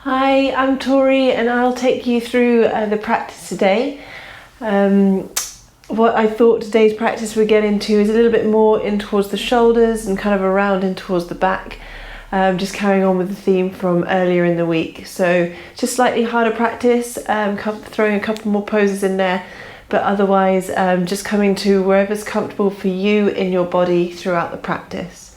Hi, I'm Tori and I'll take you through the practice today. What I thought today's practice we'd get into is a little bit more in towards the shoulders and kind of around in towards the back, just carrying on with the theme from earlier in the week. So just slightly harder practice, throwing a couple more poses in there, but otherwise just coming to wherever's comfortable for you in your body throughout the practice.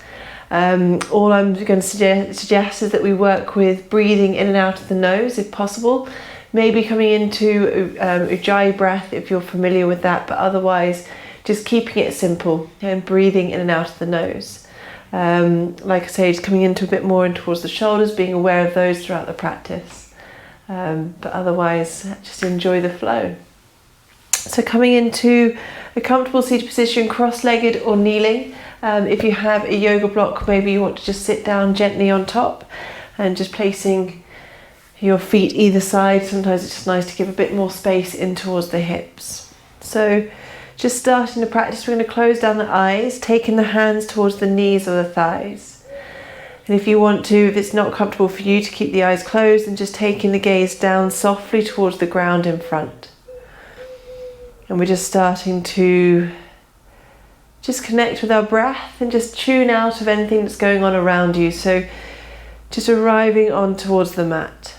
All I'm going to suggest is that we work with breathing in and out of the nose if possible, maybe coming into Ujjayi breath if you're familiar with that, but otherwise just keeping it simple and breathing in and out of the nose. Like I say, just coming into a bit more in towards the shoulders, being aware of those throughout the practice, but otherwise just enjoy the flow. So coming into a comfortable seated position, cross-legged or kneeling. If you have a yoga block, maybe you want to just sit down gently on top and just placing your feet either side. Sometimes it's just nice to give a bit more space in towards the hips. So just starting the practice, we're going to close down the eyes, taking the hands towards the knees or the thighs. And if you want to, if it's not comfortable for you to keep the eyes closed, and just taking the gaze down softly towards the ground in front. And we're just starting to just connect with our breath and just tune out of anything that's going on around you. So just arriving on towards the mat.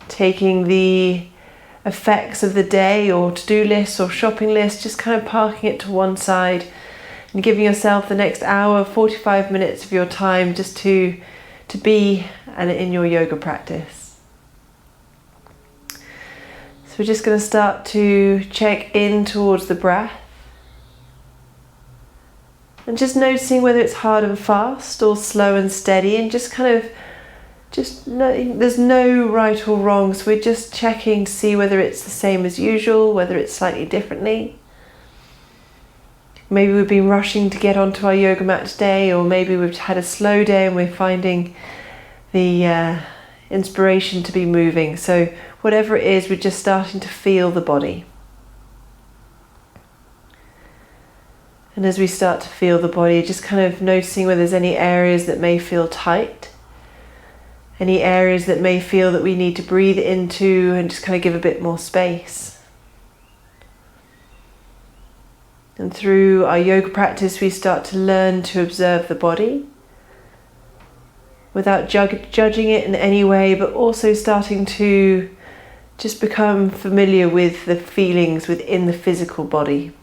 Taking the effects of the day or to-do list or shopping list, just kind of parking it to one side and giving yourself the next hour, 45 minutes of your time just to be in your yoga practice. So we're just going to start to check in towards the breath. And just noticing whether it's hard and fast or slow and steady, and just there's no right or wrong. So we're just checking to see whether it's the same as usual, whether it's slightly differently. Maybe we've been rushing to get onto our yoga mat today, or maybe we've had a slow day and we're finding the inspiration to be moving. So whatever it is, we're just starting to feel the body. And as we start to feel the body, just kind of noticing whether there's any areas that may feel tight, any areas that may feel that we need to breathe into and just kind of give a bit more space. And through our yoga practice, we start to learn to observe the body without judging it in any way, but also starting to just become familiar with the feelings within the physical body.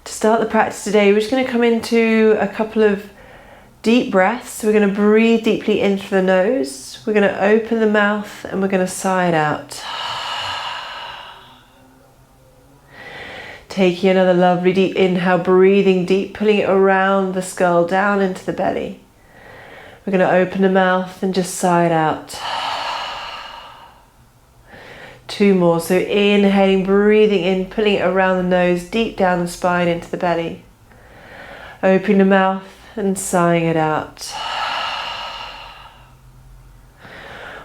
To start the practice today, we're just going to come into a couple of deep breaths. So we're going to breathe deeply in through the nose. We're going to open the mouth and we're going to sigh it out. Taking another lovely deep inhale, breathing deep, pulling it around the skull, down into the belly. We're going to open the mouth and just sigh it out. 2 more. So inhaling, breathing in, pulling it around the nose, deep down the spine into the belly. Opening the mouth and sighing it out.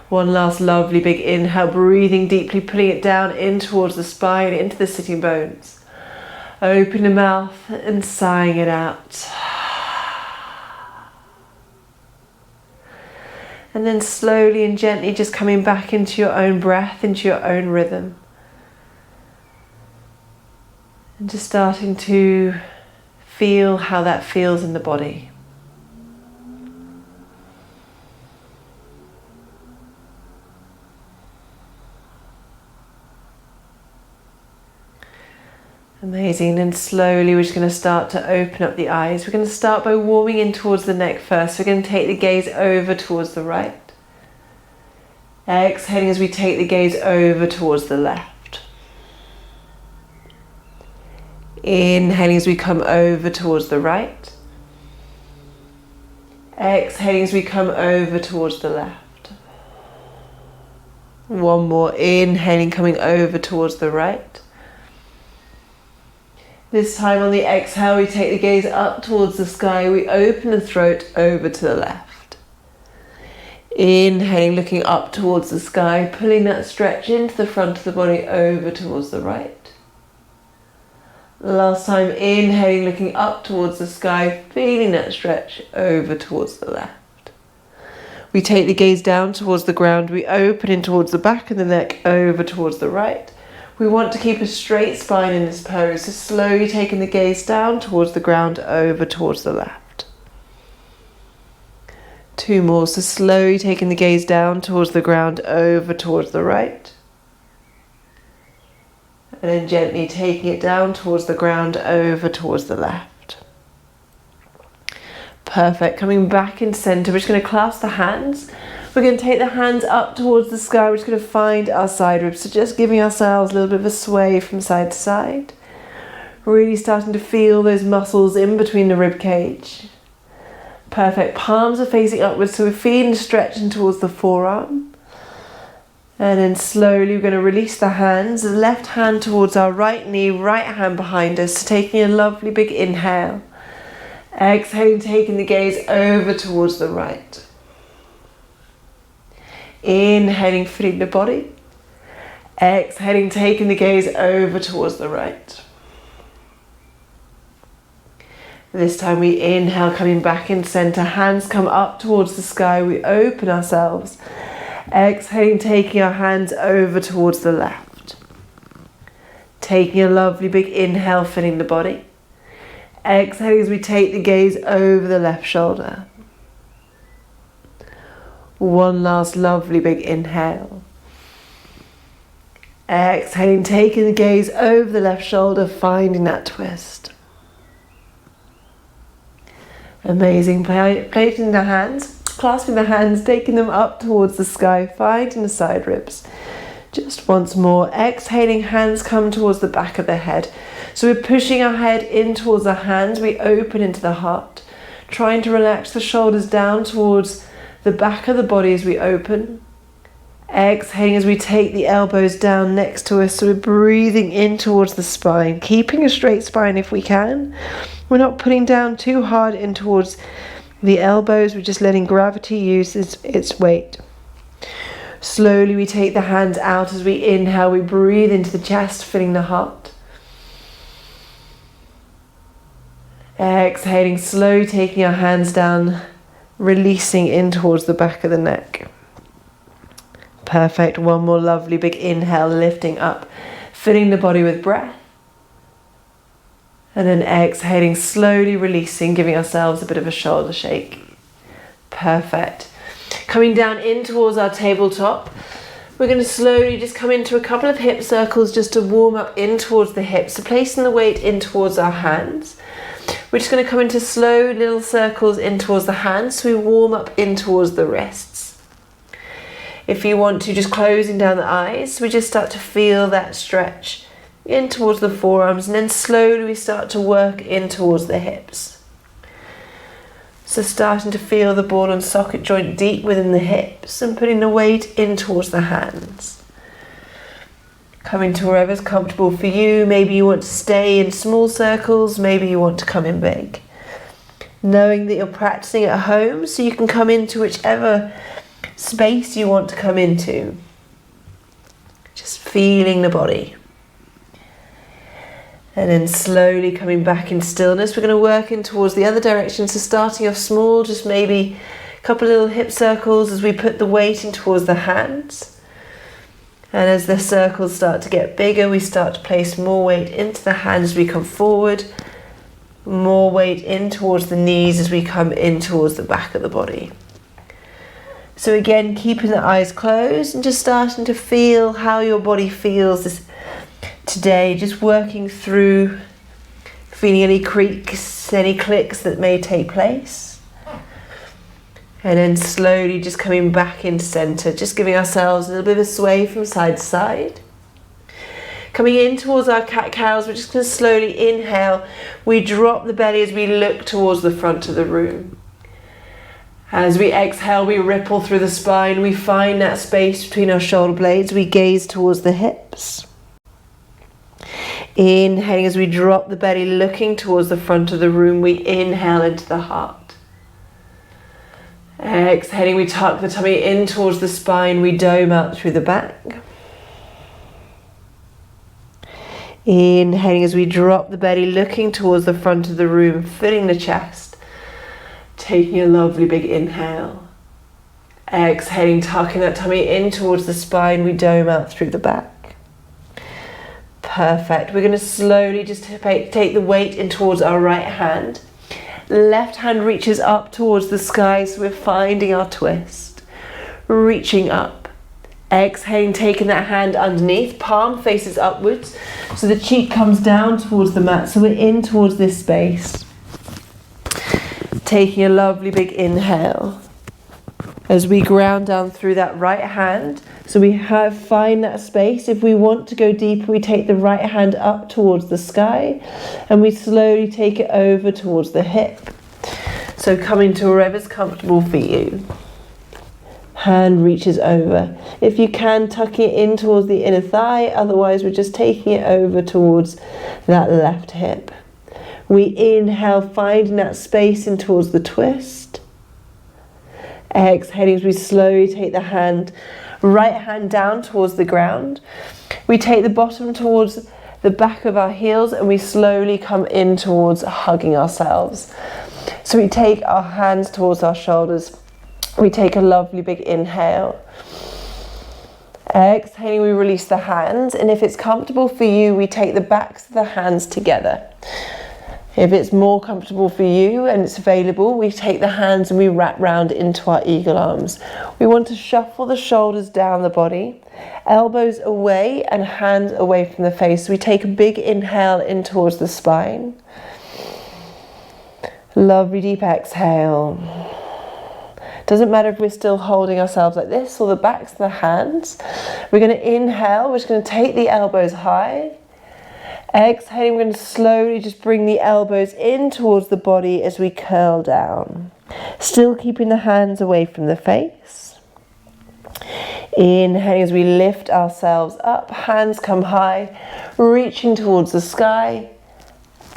One last lovely big inhale, breathing deeply, pulling it down in towards the spine, into the sitting bones. Open the mouth and sighing it out. And then slowly and gently just coming back into your own breath, into your own rhythm. And just starting to feel how that feels in the body. Amazing. And slowly we're just going to start to open up the eyes. We're going to start by warming in towards the neck first. We're going to take the gaze over towards the right. Exhaling as we take the gaze over towards the left. Inhaling as we come over towards the right. Exhaling as we come over towards the left. One more. Inhaling, coming over towards the right. This time on the exhale, we take the gaze up towards the sky. We open the throat over to the left. Inhaling, looking up towards the sky, pulling that stretch into the front of the body over towards the right. Last time, inhaling, looking up towards the sky, feeling that stretch over towards the left. We take the gaze down towards the ground, we open in towards the back of the neck, over towards the right. We want to keep a straight spine in this pose, so slowly taking the gaze down towards the ground, over towards the left. 2 more, so slowly taking the gaze down towards the ground, over towards the right. And then gently taking it down towards the ground, over towards the left. Perfect, coming back in center, we're just going to clasp the hands. We're going to take the hands up towards the sky. We're just going to find our side ribs. So just giving ourselves a little bit of a sway from side to side. Really starting to feel those muscles in between the rib cage. Perfect. Palms are facing upwards, so we're feeling stretching towards the forearm. And then slowly we're going to release the hands. The left hand towards our right knee, right hand behind us. So taking a lovely big inhale. Exhaling, taking the gaze over towards the right. Inhaling, feeling the body. Exhaling, taking the gaze over towards the right. This time we inhale, coming back in center. Hands come up towards the sky. We open ourselves. Exhaling, taking our hands over towards the left. Taking a lovely big inhale, filling the body. Exhaling as we take the gaze over the left shoulder. One last lovely big inhale. Exhaling, taking the gaze over the left shoulder, finding that twist. Amazing. Placing the hands, clasping the hands, taking them up towards the sky, finding the side ribs. Just once more. Exhaling, hands come towards the back of the head. So we're pushing our head in towards our hands. We open into the heart. Trying to relax the shoulders down towards the back of the body as we open. Exhaling as we take the elbows down next to us. So we're breathing in towards the spine. Keeping a straight spine if we can. We're not putting down too hard in towards the elbows. We're just letting gravity use its weight. Slowly we take the hands out as we inhale. We breathe into the chest, filling the heart. Exhaling, slowly taking our hands down, releasing in towards the back of the neck. Perfect. One more lovely big inhale, lifting up, filling the body with breath. And then exhaling, slowly releasing, giving ourselves a bit of a shoulder shake. Perfect. Coming down in towards our tabletop. We're going to slowly just come into a couple of hip circles just to warm up in towards the hips. So placing the weight in towards our hands. We're just going to come into slow little circles in towards the hands, so we warm up in towards the wrists. If you want to, just closing down the eyes, we just start to feel that stretch in towards the forearms, and then slowly we start to work in towards the hips. So starting to feel the ball and socket joint deep within the hips and putting the weight in towards the hands. Coming to wherever's comfortable for you. Maybe you want to stay in small circles, maybe you want to come in big. Knowing that you're practicing at home, so you can come into whichever space you want to come into. Just feeling the body. And then slowly coming back in stillness. We're going to work in towards the other direction. So starting off small, just maybe a couple of little hip circles as we put the weight in towards the hands. And as the circles start to get bigger, we start to place more weight into the hands as we come forward. More weight in towards the knees as we come in towards the back of the body. So again, keeping the eyes closed and just starting to feel how your body feels this today. Just working through, feeling any creaks, any clicks that may take place. And then slowly just coming back into center, just giving ourselves a little bit of a sway from side to side. Coming in towards our cat-cows, we're just going to slowly inhale. We drop the belly as we look towards the front of the room. As we exhale, we ripple through the spine. We find that space between our shoulder blades. We gaze towards the hips. Inhaling as we drop the belly, looking towards the front of the room. We inhale into the heart. Exhaling, we tuck the tummy in towards the spine. We dome out through the back. Inhaling as we drop the belly, looking towards the front of the room, filling the chest. Taking a lovely big inhale. Exhaling, tucking that tummy in towards the spine. We dome out through the back. Perfect. We're going to slowly just take the weight in towards our right hand. Left hand reaches up towards the sky, so we're finding our twist. Reaching up. Exhaling, taking that hand underneath. Palm faces upwards, so the cheek comes down towards the mat, so we're in towards this space. Taking a lovely big inhale as we ground down through that right hand. So we find that space. If we want to go deeper, we take the right hand up towards the sky and we slowly take it over towards the hip. So coming to wherever's comfortable for you. Hand reaches over. If you can, tucking it in towards the inner thigh, otherwise we're just taking it over towards that left hip. We inhale, finding that space in towards the twist. Exhaling as we slowly take the right hand down towards the ground. We take the bottom towards the back of our heels and we slowly come in towards hugging ourselves. So we take our hands towards our shoulders. We take a lovely big inhale. Exhaling, we release the hands, and if it's comfortable for you, we take the backs of the hands together. If it's more comfortable for you and it's available, we take the hands and we wrap round into our eagle arms. We want to shuffle the shoulders down the body, elbows away and hands away from the face. So we take a big inhale in towards the spine. Lovely deep exhale. Doesn't matter if we're still holding ourselves like this or the backs of the hands. We're going to inhale, we're just going to take the elbows high. Exhaling, we're going to slowly just bring the elbows in towards the body as we curl down. Still keeping the hands away from the face. Inhaling as we lift ourselves up, hands come high, reaching towards the sky.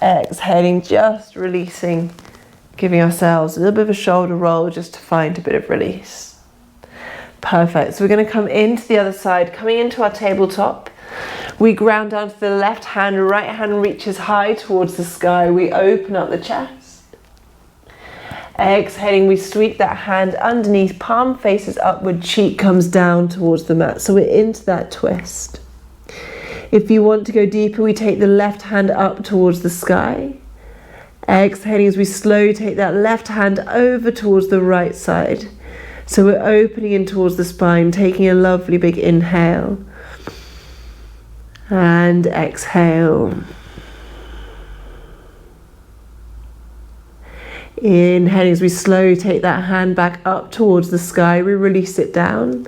Exhaling, just releasing, giving ourselves a little bit of a shoulder roll just to find a bit of release. Perfect. So we're going to come into the other side, coming into our tabletop. We ground down to the left hand, right hand reaches high towards the sky. We open up the chest. Exhaling, we sweep that hand underneath, palm faces upward, cheek comes down towards the mat. So we're into that twist. If you want to go deeper, we take the left hand up towards the sky. Exhaling as we slowly take that left hand over towards the right side. So we're opening in towards the spine, taking a lovely big inhale. And exhale. Inhaling as we slowly take that hand back up towards the sky, we release it down.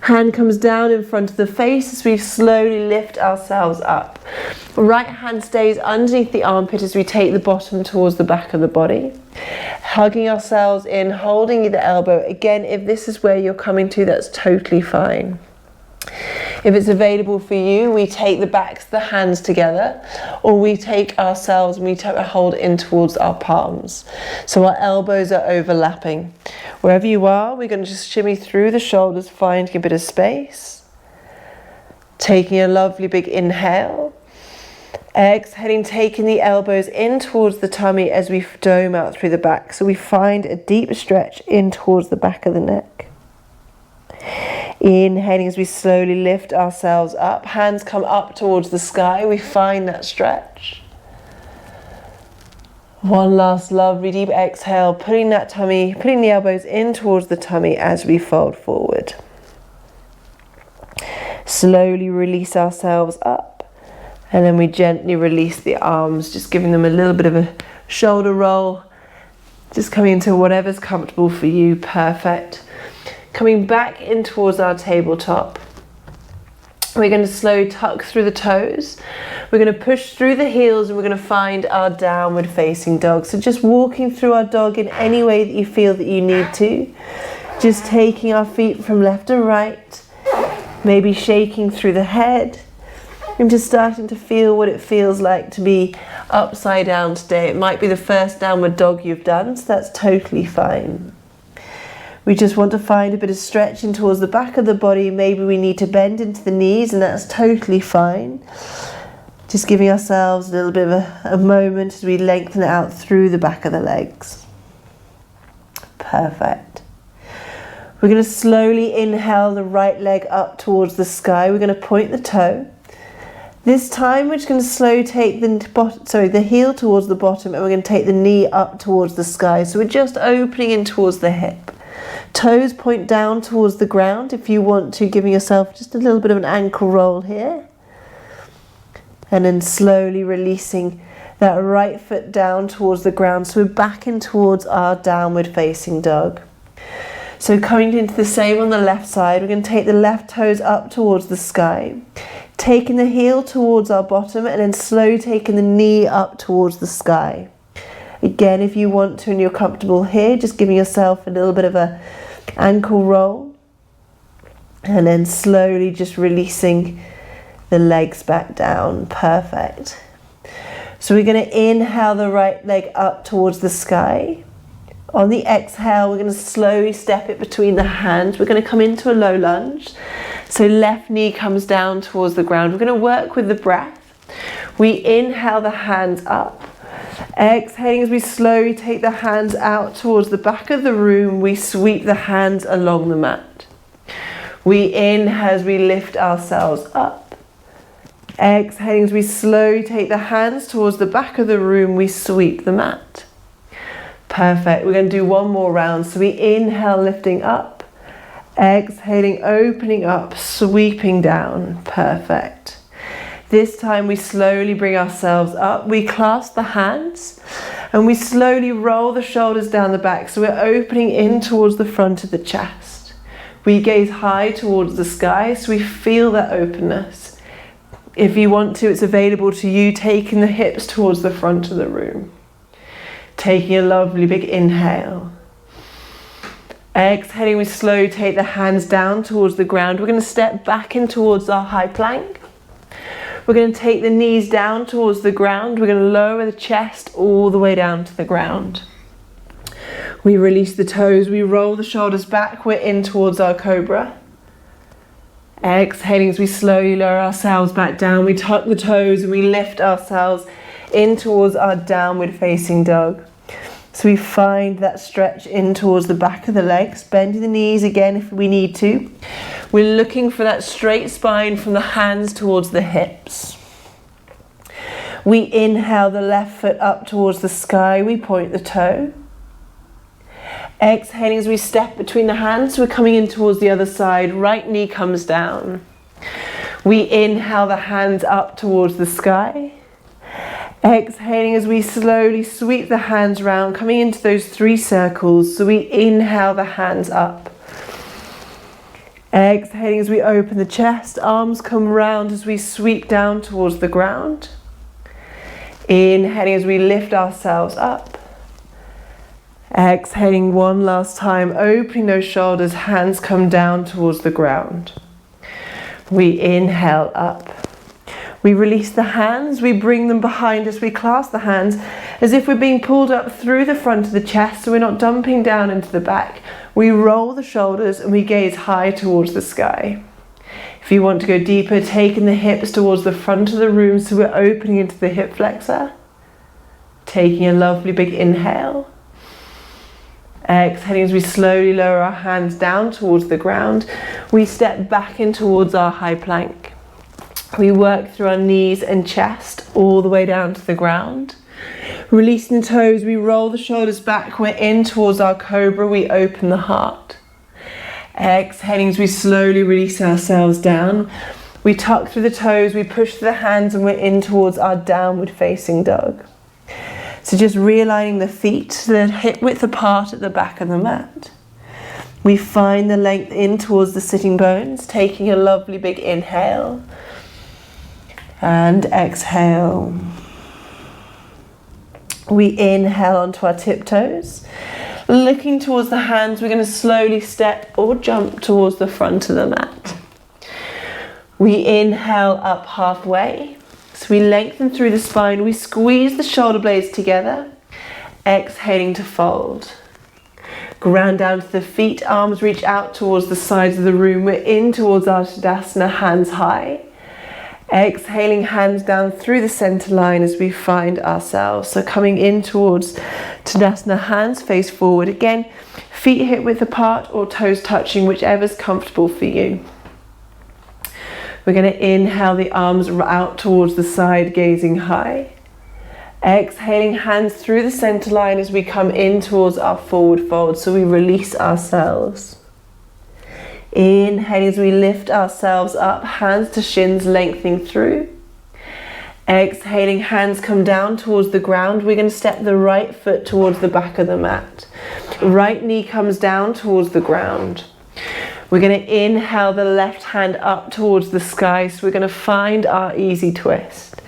Hand comes down in front of the face as we slowly lift ourselves up. Right hand stays underneath the armpit as we take the bottom towards the back of the body. Hugging ourselves in, holding either elbow. Again, if this is where you're coming to, that's totally fine. If it's available for you, we take the backs of the hands together, or we take ourselves and we hold in towards our palms. So our elbows are overlapping. Wherever you are, we're going to just shimmy through the shoulders, finding a bit of space. Taking a lovely big inhale. Exhaling, taking the elbows in towards the tummy as we dome out through the back. So we find a deep stretch in towards the back of the neck. Inhaling as we slowly lift ourselves up. Hands come up towards the sky. We find that stretch. One last lovely deep exhale, putting the elbows in towards the tummy as we fold forward. Slowly release ourselves up. And then we gently release the arms, just giving them a little bit of a shoulder roll. Just coming into whatever's comfortable for you. Perfect. Coming back in towards our tabletop. We're going to slowly tuck through the toes. We're going to push through the heels and we're going to find our downward facing dog. So just walking through our dog in any way that you feel that you need to. Just taking our feet from left and right. Maybe shaking through the head. I'm just starting to feel what it feels like to be upside down today. It might be the first downward dog you've done, so that's totally fine. We just want to find a bit of stretching towards the back of the body. Maybe we need to bend into the knees, and that's totally fine. Just giving ourselves a little bit of a moment as we lengthen it out through the back of the legs. Perfect. We're going to slowly inhale the right leg up towards the sky. We're going to point the toe. This time we're just going to slowly take the heel towards the bottom, and we're going to take the knee up towards the sky. So we're just opening in towards the hip. Toes point down towards the ground if you want to, giving yourself just a little bit of an ankle roll here. And then slowly releasing that right foot down towards the ground. So we're back in towards our downward facing dog. So coming into the same on the left side, we're going to take the left toes up towards the sky. Taking the heel towards our bottom and then slowly taking the knee up towards the sky. Again, if you want to and you're comfortable here, just giving yourself a little bit of a ankle roll. And then slowly just releasing the legs back down. Perfect. So we're going to inhale the right leg up towards the sky. On the exhale, we're going to slowly step it between the hands. We're going to come into a low lunge. So left knee comes down towards the ground. We're going to work with the breath. We inhale the hands up. Exhaling as we slowly take the hands out towards the back of the room. We sweep the hands along the mat. We inhale as we lift ourselves up. Exhaling as we slowly take the hands towards the back of the room, we sweep the mat. Perfect. We're going to do one more round. So we inhale, lifting up. Exhaling, opening up, sweeping down. Perfect. This time we slowly bring ourselves up. We clasp the hands and we slowly roll the shoulders down the back. So we're opening in towards the front of the chest. We gaze high towards the sky so we feel that openness. If you want to, it's available to you, taking the hips towards the front of the room. Taking a lovely big inhale. Exhaling, we slowly take the hands down towards the ground. We're going to step back in towards our high plank. We're going to take the knees down towards the ground. We're going to lower the chest all the way down to the ground. We release the toes. We roll the shoulders back. We're in towards our cobra. Exhaling as we slowly lower ourselves back down. We tuck the toes and we lift ourselves in towards our downward facing dog. So we find that stretch in towards the back of the legs, bending the knees again if we need to. We're looking for that straight spine from the hands towards the hips. We inhale the left foot up towards the sky. We point the toe. Exhaling as we step between the hands, we're coming in towards the other side. Right knee comes down. We inhale the hands up towards the sky. Exhaling as we slowly sweep the hands round, coming into those 3 circles. So we inhale the hands up. Exhaling as we open the chest, arms come round as we sweep down towards the ground. Inhaling as we lift ourselves up. Exhaling one last time, opening those shoulders, hands come down towards the ground. We inhale up. We release the hands, we bring them behind us, we clasp the hands as if we're being pulled up through the front of the chest so we're not dumping down into the back. We roll the shoulders and we gaze high towards the sky. If you want to go deeper, taking the hips towards the front of the room so we're opening into the hip flexor. Taking a lovely big inhale. Exhaling as we slowly lower our hands down towards the ground. We step back in towards our high plank. We work through our knees and chest all the way down to the ground. Releasing the toes, we roll the shoulders back. We're in towards our cobra. We open the heart. Exhaling as we slowly release ourselves down. We tuck through the toes, we push through the hands, and we're in towards our downward facing dog. So just realigning the feet so they're hip width apart at the back of the mat. We find the length in towards the sitting bones, taking a lovely big inhale and exhale. We inhale onto our tiptoes. Looking towards the hands, we're going to slowly step or jump towards the front of the mat. We inhale up halfway. So we lengthen through the spine, we squeeze the shoulder blades together, exhaling to fold. Ground down to the feet, arms reach out towards the sides of the room. We're in towards our Tadasana, hands high. Exhaling, hands down through the center line as we find ourselves. So coming in towards Tadasana, hands face forward. Again, feet hip width apart or toes touching, whichever's comfortable for you. We're going to inhale the arms out towards the side, gazing high. Exhaling, hands through the center line as we come in towards our forward fold, so we release ourselves. Inhaling as we lift ourselves up, hands to shins, lengthening through. Exhaling, hands come down towards the ground. We're going to step the right foot towards the back of the mat. Right knee comes down towards the ground. We're going to inhale the left hand up towards the sky, so we're going to find our easy twist.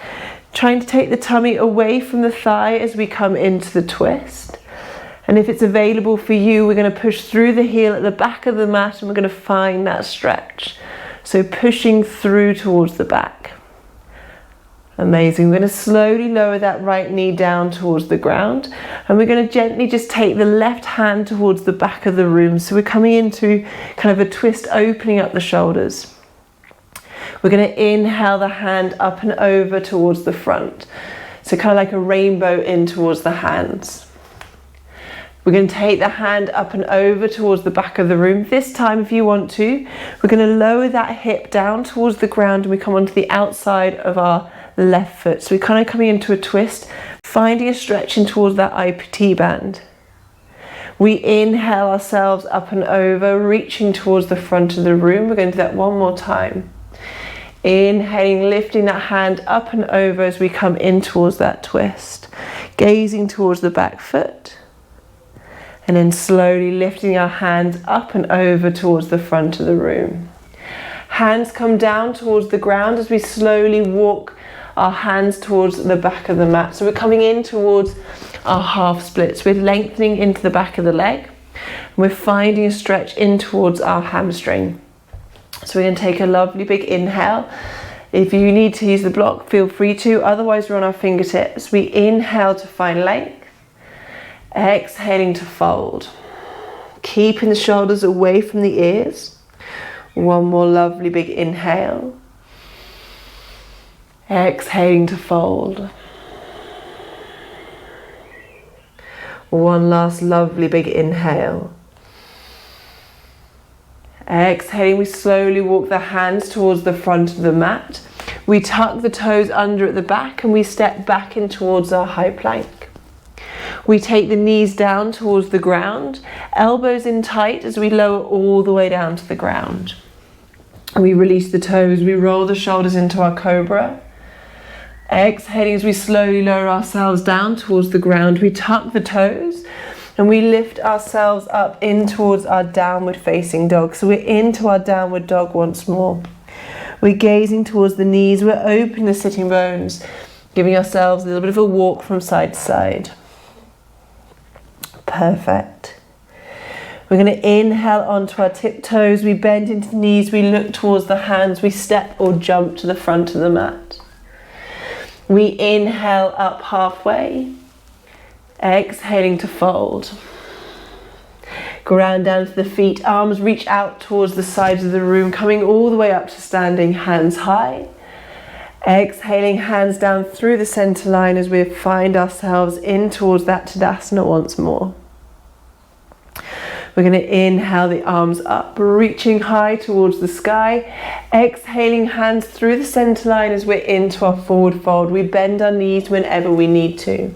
Trying to take the tummy away from the thigh as we come into the twist. And if it's available for you, we're going to push through the heel at the back of the mat and we're going to find that stretch. So pushing through towards the back. Amazing. We're going to slowly lower that right knee down towards the ground. And we're going to gently just take the left hand towards the back of the room. So we're coming into kind of a twist, opening up the shoulders. We're going to inhale the hand up and over towards the front. So kind of like a rainbow in towards the hands. We're going to take the hand up and over towards the back of the room. This time, if you want to, we're going to lower that hip down towards the ground and we come onto the outside of our left foot. So we're kind of coming into a twist, finding a stretching towards that IPT band. We inhale ourselves up and over, reaching towards the front of the room. We're going to do that one more time. Inhaling, lifting that hand up and over as we come in towards that twist. Gazing towards the back foot. And then slowly lifting our hands up and over towards the front of the room. Hands come down towards the ground as we slowly walk our hands towards the back of the mat. So we're coming in towards our half splits. We're lengthening into the back of the leg. And we're finding a stretch in towards our hamstring. So we're going to take a lovely big inhale. If you need to use the block, feel free to. Otherwise, we're on our fingertips. We inhale to find length. Exhaling to fold. Keeping the shoulders away from the ears. One more lovely big inhale. Exhaling to fold. One last lovely big inhale. Exhaling, we slowly walk the hands towards the front of the mat. We tuck the toes under at the back and we step back in towards our high plank. We take the knees down towards the ground, elbows in tight as we lower all the way down to the ground. We release the toes, we roll the shoulders into our cobra. Exhaling as we slowly lower ourselves down towards the ground. We tuck the toes and we lift ourselves up in towards our downward facing dog. So we're into our downward dog once more. We're gazing towards the knees, we're opening the sitting bones, giving ourselves a little bit of a walk from side to side. Perfect. We're going to inhale onto our tiptoes, we bend into the knees, we look towards the hands, we step or jump to the front of the mat. We inhale up halfway, exhaling to fold. Ground down to the feet, arms reach out towards the sides of the room, coming all the way up to standing, hands high. Exhaling, hands down through the center line as we find ourselves in towards that Tadasana once more. We're going to inhale the arms up, reaching high towards the sky. Exhaling, hands through the center line as we're into our forward fold. We bend our knees whenever we need to.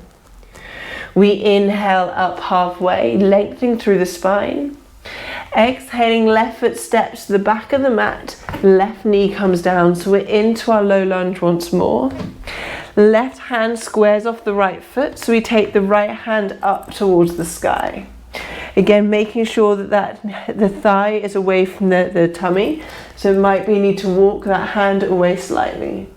We inhale up halfway, lengthening through the spine. Exhaling, left foot steps to the back of the mat, left knee comes down, so we're into our low lunge once more. Left hand squares off the right foot, so we take the right hand up towards the sky. Again, making sure that the thigh is away from the tummy, so it might be you need to walk that hand away slightly.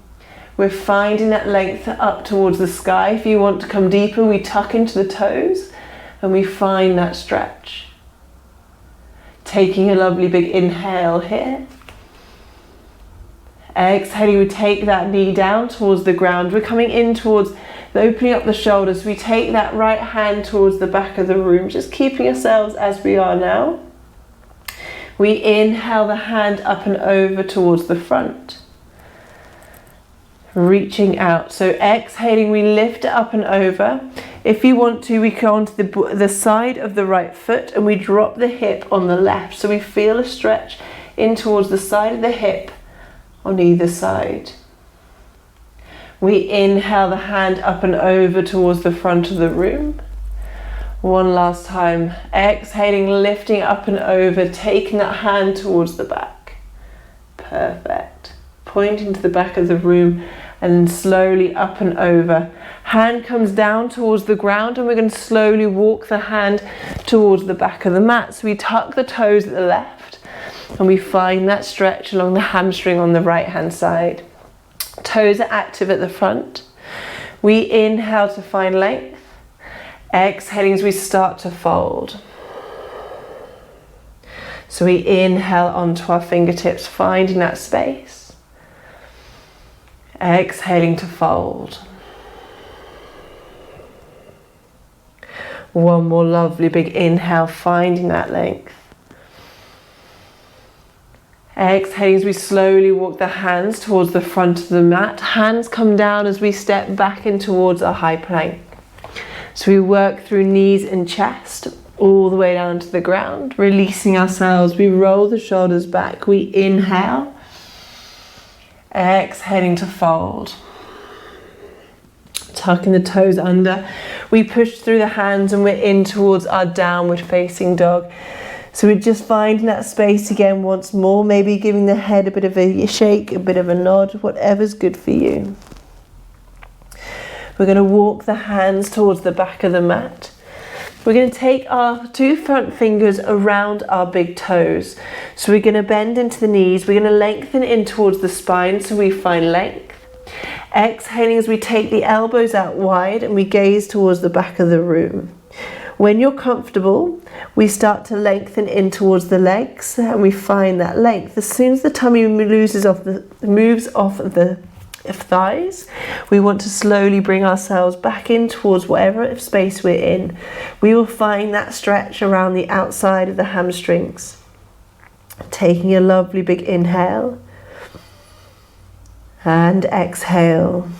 We're finding that length up towards the sky. If you want to come deeper, we tuck into the toes and we find that stretch. Taking a lovely big inhale here. Exhaling, we take that knee down towards the ground. We're coming in towards opening up the shoulders. We take that right hand towards the back of the room, just keeping ourselves as we are now. We inhale the hand up and over towards the front. reaching out. So exhaling, we lift it up and over. If you want to, we go onto the side of the right foot and we drop the hip on the left. So we feel a stretch in towards the side of the hip on either side. We inhale the hand up and over towards the front of the room. One last time. Exhaling, lifting up and over, taking that hand towards the back. Perfect. Pointing to the back of the room and then slowly up and over. Hand comes down towards the ground and we're going to slowly walk the hand towards the back of the mat. So we tuck the toes at the left and we find that stretch along the hamstring on the right hand side. Toes are active at the front. We inhale to find length. Exhaling as we start to fold. So we inhale onto our fingertips, finding that space. Exhaling to fold. One more lovely big inhale, finding that length. Exhaling as we slowly walk the hands towards the front of the mat. Hands come down as we step back in towards our high plank. So we work through knees and chest all the way down to the ground, releasing ourselves. We roll the shoulders back. We inhale. Exhaling to fold. Tucking the toes under. We push through the hands and we're in towards our downward facing dog. So we're just finding that space again once more, maybe giving the head a bit of a shake, a bit of a nod, whatever's good for you. We're going to walk the hands towards the back of the mat. We're going to take our two front fingers around our big toes. So we're going to bend into the knees. We're going to lengthen in towards the spine so we find length. Exhaling as we take the elbows out wide and we gaze towards the back of the room. When you're comfortable, we start to lengthen in towards the legs and we find that length. As soon as the tummy moves off the thighs, we want to slowly bring ourselves back in towards whatever space we're in. We will find that stretch around the outside of the hamstrings. Taking a lovely big inhale and exhale.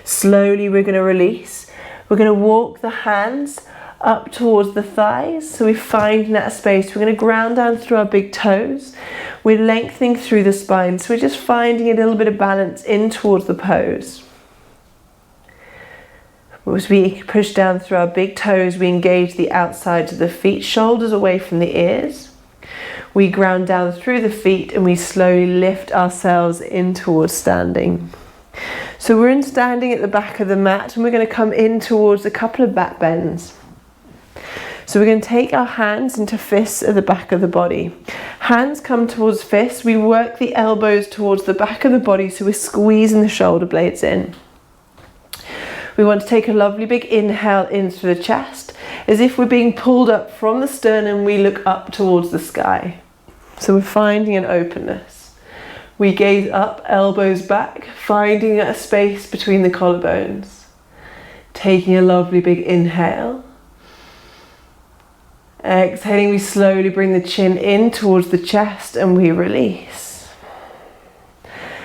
Slowly we're going to release. We're going to walk the hands up towards the thighs, so we're finding that space. We're going to ground down through our big toes. We're lengthening through the spine, so we're just finding a little bit of balance in towards the pose. As we push down through our big toes, we engage the outsides of the feet, shoulders away from the ears. We ground down through the feet and we slowly lift ourselves in towards standing. So we're in standing at the back of the mat and we're going to come in towards a couple of back bends. So we're going to take our hands into fists at the back of the body. Hands come towards fists. We work the elbows towards the back of the body so we're squeezing the shoulder blades in. We want to take a lovely big inhale in through the chest. As if we're being pulled up from the sternum, we look up towards the sky. So we're finding an openness. We gaze up, elbows back, finding a space between the collarbones. Taking a lovely big inhale. Exhaling, we slowly bring the chin in towards the chest and we release.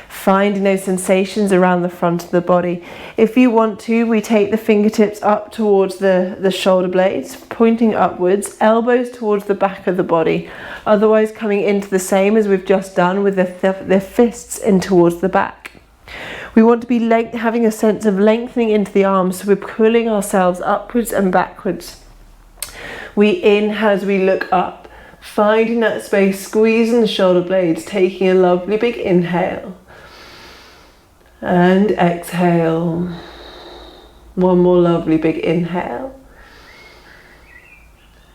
Finding those sensations around the front of the body. If you want to, we take the fingertips up towards the shoulder blades, pointing upwards, elbows towards the back of the body. Otherwise coming into the same as we've just done with the fists in towards the back. We want to be having a sense of lengthening into the arms, so we're pulling ourselves upwards and backwards. We inhale as we look up, finding that space, squeezing the shoulder blades, taking a lovely big inhale. And exhale. One more lovely big inhale.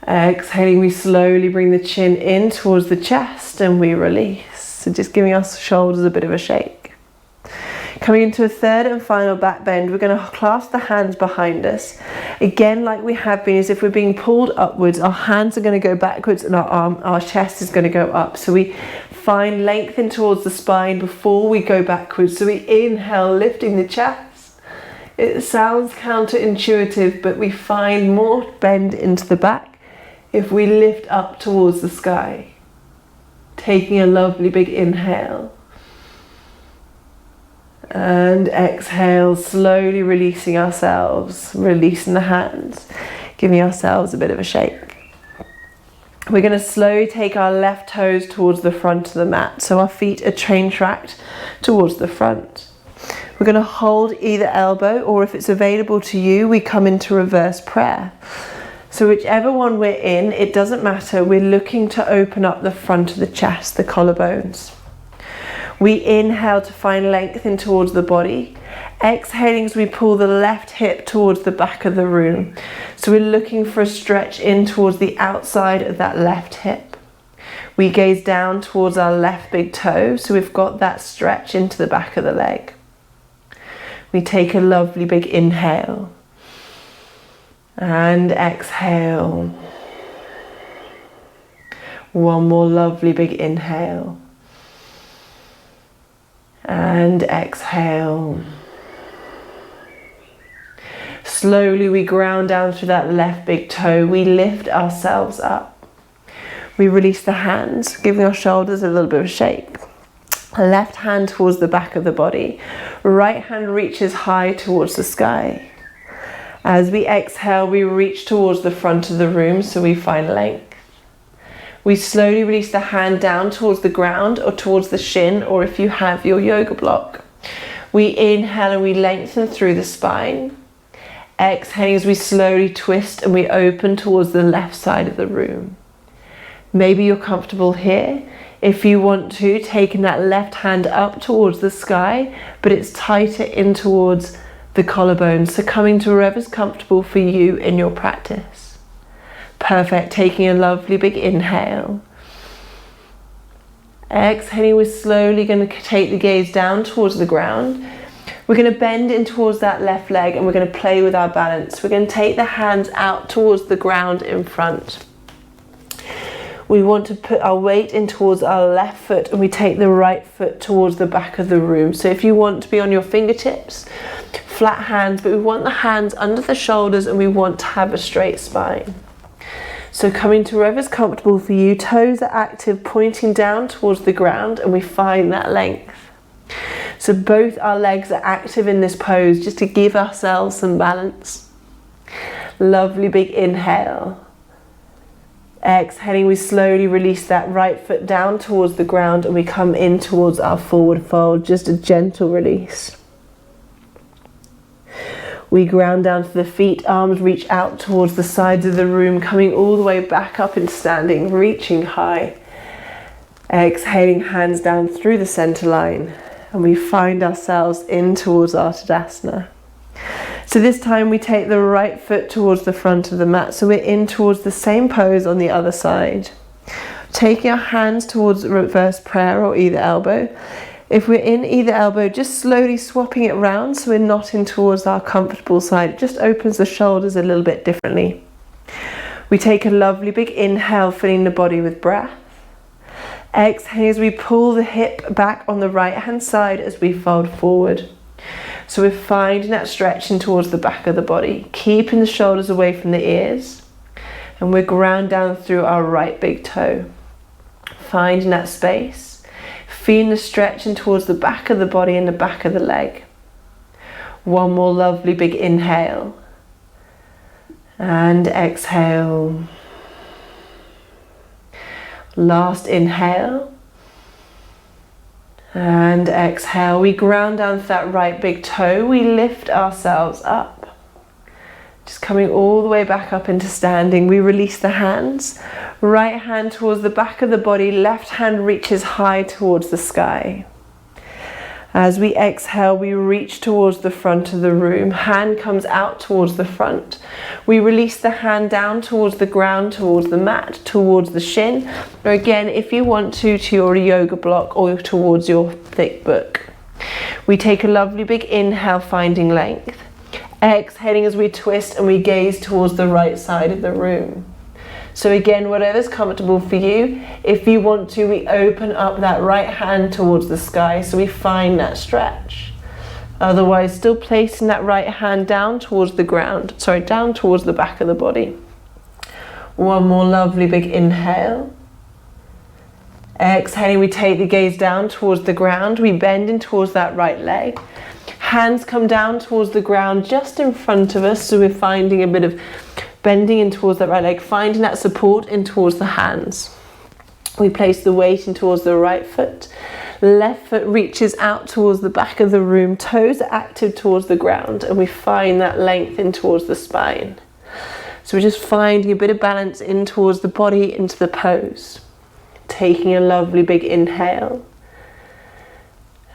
Exhaling, we slowly bring the chin in towards the chest and we release. So just giving our shoulders a bit of a shake. Coming into a third and final back bend, we're going to clasp the hands behind us. Again, like we have been, as if we're being pulled upwards, our hands are going to go backwards and our chest is going to go up. So we find length in towards the spine before we go backwards. So we inhale, lifting the chest. It sounds counterintuitive, but we find more bend into the back if we lift up towards the sky. Taking a lovely big inhale. And exhale, slowly releasing ourselves, releasing the hands, giving ourselves a bit of a shake. We're going to slowly take our left toes towards the front of the mat, so our feet are chain tracked towards the front. We're going to hold either elbow, or if it's available to you, we come into reverse prayer. So whichever one we're in, it doesn't matter, we're looking to open up the front of the chest, the collarbones. We inhale to find length in towards the body. Exhaling as we pull the left hip towards the back of the room. So we're looking for a stretch in towards the outside of that left hip. We gaze down towards our left big toe, so we've got that stretch into the back of the leg. We take a lovely big inhale. And exhale. One more lovely big inhale. And exhale. Slowly we ground down through that left big toe. We lift ourselves up. We release the hands, giving our shoulders a little bit of a shake. Left hand towards the back of the body. Right hand reaches high towards the sky. As we exhale, we reach towards the front of the room, so we find length. We slowly release the hand down towards the ground or towards the shin, or if you have your yoga block. We inhale and we lengthen through the spine. Exhaling as we slowly twist and we open towards the left side of the room. Maybe you're comfortable here. If you want to, taking that left hand up towards the sky, but it's tighter in towards the collarbones. So coming to wherever's comfortable for you in your practice. Perfect, taking a lovely big inhale. Exhaling, we're slowly going to take the gaze down towards the ground. We're going to bend in towards that left leg and we're going to play with our balance. We're going to take the hands out towards the ground in front. We want to put our weight in towards our left foot and we take the right foot towards the back of the room. So if you want to be on your fingertips, flat hands, but we want the hands under the shoulders and we want to have a straight spine. So coming to wherever's comfortable for you, toes are active, pointing down towards the ground, and we find that length. So both our legs are active in this pose, just to give ourselves some balance. Lovely big inhale. Exhaling, we slowly release that right foot down towards the ground, and we come in towards our forward fold, just a gentle release. We ground down to the feet, arms reach out towards the sides of the room, coming all the way back up in standing, reaching high. Exhaling, hands down through the center line, and we find ourselves in towards our Tadasana. So this time we take the right foot towards the front of the mat, so we're in towards the same pose on the other side. Taking our hands towards reverse prayer or either elbow. If we're in either elbow, just slowly swapping it round so we're not in towards our comfortable side. It just opens the shoulders a little bit differently. We take a lovely big inhale, filling the body with breath. Exhale as we pull the hip back on the right hand side as we fold forward. So we're finding that stretching towards the back of the body, keeping the shoulders away from the ears. And we're ground down through our right big toe. Finding that space. Feeling the stretching towards the back of the body and the back of the leg. One more lovely big inhale. And exhale. Last inhale. And exhale. We ground down to that right big toe. We lift ourselves up. Just coming all the way back up into standing. We release the hands. Right hand towards the back of the body. Left hand reaches high towards the sky. As we exhale, we reach towards the front of the room. Hand comes out towards the front. We release the hand down towards the ground, towards the mat, towards the shin. Or again, if you want to your yoga block or towards your thick book. We take a lovely big inhale, finding length. Exhaling as we twist and we gaze towards the right side of the room. So again, whatever's comfortable for you. If you want to, we open up that right hand towards the sky so we find that stretch. Otherwise, still placing that right hand down towards the ground, down towards the back of the body. One more lovely big inhale. Exhaling, we take the gaze down towards the ground. We bend in towards that right leg. Hands come down towards the ground just in front of us. So we're finding a bit of bending in towards that right leg, finding that support in towards the hands. We place the weight in towards the right foot. Left foot reaches out towards the back of the room. Toes are active towards the ground, and we find that length in towards the spine. So we're just finding a bit of balance in towards the body, into the pose. Taking a lovely big inhale.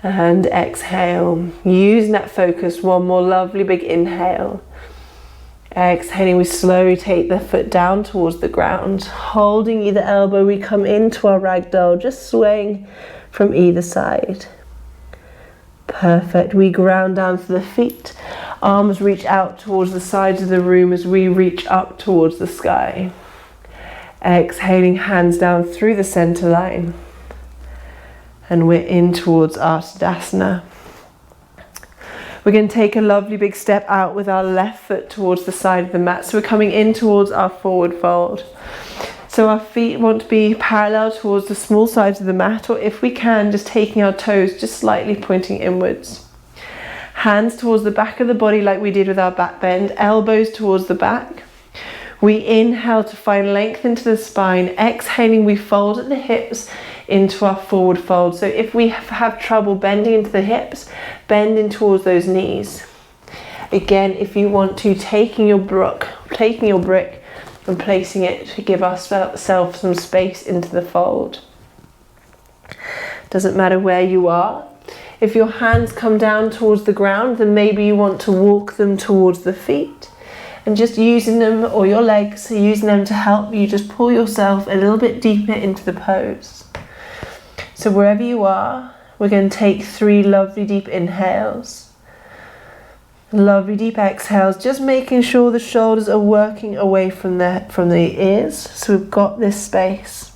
And exhale. Using that focus, one more lovely big inhale. Exhaling, we slowly take the foot down towards the ground. Holding either elbow, we come into our ragdoll, just swaying from either side. Perfect. We ground down to the feet. Arms reach out towards the sides of the room as we reach up towards the sky. Exhaling, hands down through the center line. And we're in towards our Tadasana. We're going to take a lovely big step out with our left foot towards the side of the mat. So we're coming in towards our forward fold. So our feet want to be parallel towards the small sides of the mat, or if we can, just taking our toes just slightly pointing inwards. Hands towards the back of the body like we did with our back bend, elbows towards the back. We inhale to find length into the spine. Exhaling, we fold at the hips into our forward fold. So if we have trouble bending into the hips, bend in towards those knees. Again, if you want to, taking your brick and placing it to give ourselves some space into the fold. Doesn't matter where you are. If your hands come down towards the ground, then maybe you want to walk them towards the feet. And just using them, or your legs, using them to help you just pull yourself a little bit deeper into the pose. So wherever you are, we're going to take 3 lovely deep inhales. Lovely deep exhales, just making sure the shoulders are working away from the ears. So we've got this space.